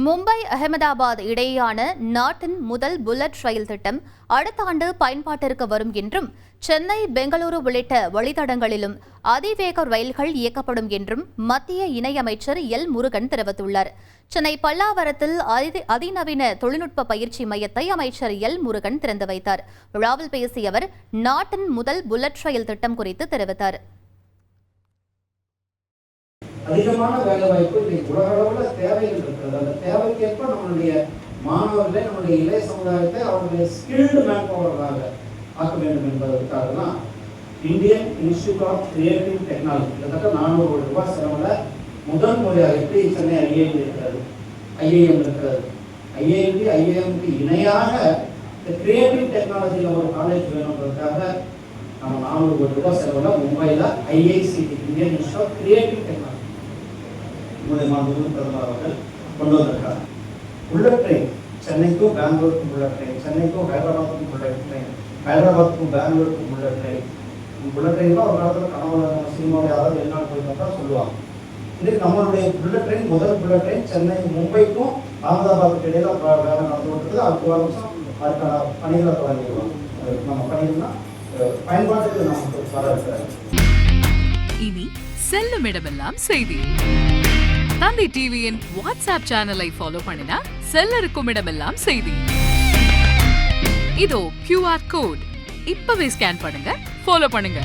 மும்பை அகமதாபாத் இடையேயான நாட்டின் முதல் புல்லட் ரயில் திட்டம் அடுத்த ஆண்டு பயன்பாட்டிற்கு வரும் என்றும் சென்னை பெங்களூரு உள்ளிட்ட வழித்தடங்களிலும் அதிவேக ரயில்கள் இயக்கப்படும் என்றும் மத்திய இணையமைச்சர் எல் முருகன் தெரிவித்துள்ளார். சென்னை பல்லாவரத்தில் அதிநவீன தொழில்நுட்ப பயிற்சி மையத்தை அமைச்சர் எல் முருகன் திறந்து வைத்தார். விழாவில் பேசிய அவர் நாட்டின் முதல் புல்லட் ரயில் திட்டம் குறித்து தெரிவித்தார். அதிகமான வேலை வாய்ப்பு இன்னைக்கு உலக அளவில் தேவைகள் இருக்கிறது. அந்த தேவைக்கேற்ப நம்மளுடைய மாணவர்களை, நம்மளுடைய இளைய சமுதாயத்தை அவருடைய ஸ்கில்டு மேன் பவர்களாக ஆக்க வேண்டும் என்பதற்காக தான் Indian Institute of Creative Technology கிட்டத்தட்ட 400 கோடி ரூபாய் செலவில் முதல் முறையாக எப்படி சென்னை ஐஐடி இருக்கிறது, ஐஐஎம் இருக்கிறது, ஐஐஎம்க்கு இணையாக இந்த கிரியேட்டிவ் டெக்னாலஜியில் ஒரு காலேஜ் வேணுன்றதுக்காக நம்ம 400 கோடி ரூபாய் செலவில் மும்பையில் IICT Indian Institute of Creative Technology பிரதமர் அவர்கள் கொண்டு வந்திருக்காங்க. புல்லட் ட்ரெயின் சென்னைக்கும் பெங்களூருக்கும் புல்லட் ட்ரெயின், சென்னைக்கும் ஹைதராபாத்துக்கும் புல்லட் ட்ரெயின், ஹைதராபாத்துக்கும் பெங்களூருக்கும் புல்லட் ட்ரெயின். புல்லட் ட்ரெயின்லாம் ஒரு காலத்தில் கனவுல சினிமாவில் யாராவது வெளிநாடு போயிருந்தா சொல்லுவாங்க. இன்னைக்கு நம்மளுடைய புல்லட் ட்ரெயின் முதல் புல்லட் ட்ரெயின் சென்னை மும்பைக்கும் அகமதாபாத்துக்கு இடையில வேலை நடந்து கொண்டிருக்குது. அடுத்த வருஷம் அதுக்கான பணிகளை தொடங்கிடுவாங்க. நம்ம பணிகள்னா பயன்பாட்டுக்கு நமக்கு வர இருக்கிறாங்க. இனி செல்லும் இடமெல்லாம் செய்தி. தந்தை டிவியின் வாட்ஸ்அப் சேனலை ஃபாலோ பண்ணினா செல்ல இருக்கும் இடமெல்லாம் செய்தி. இதோ QR கோட் இப்பவே ஸ்கேன் பண்ணுங்க, ஃபாலோ பண்ணுங்க.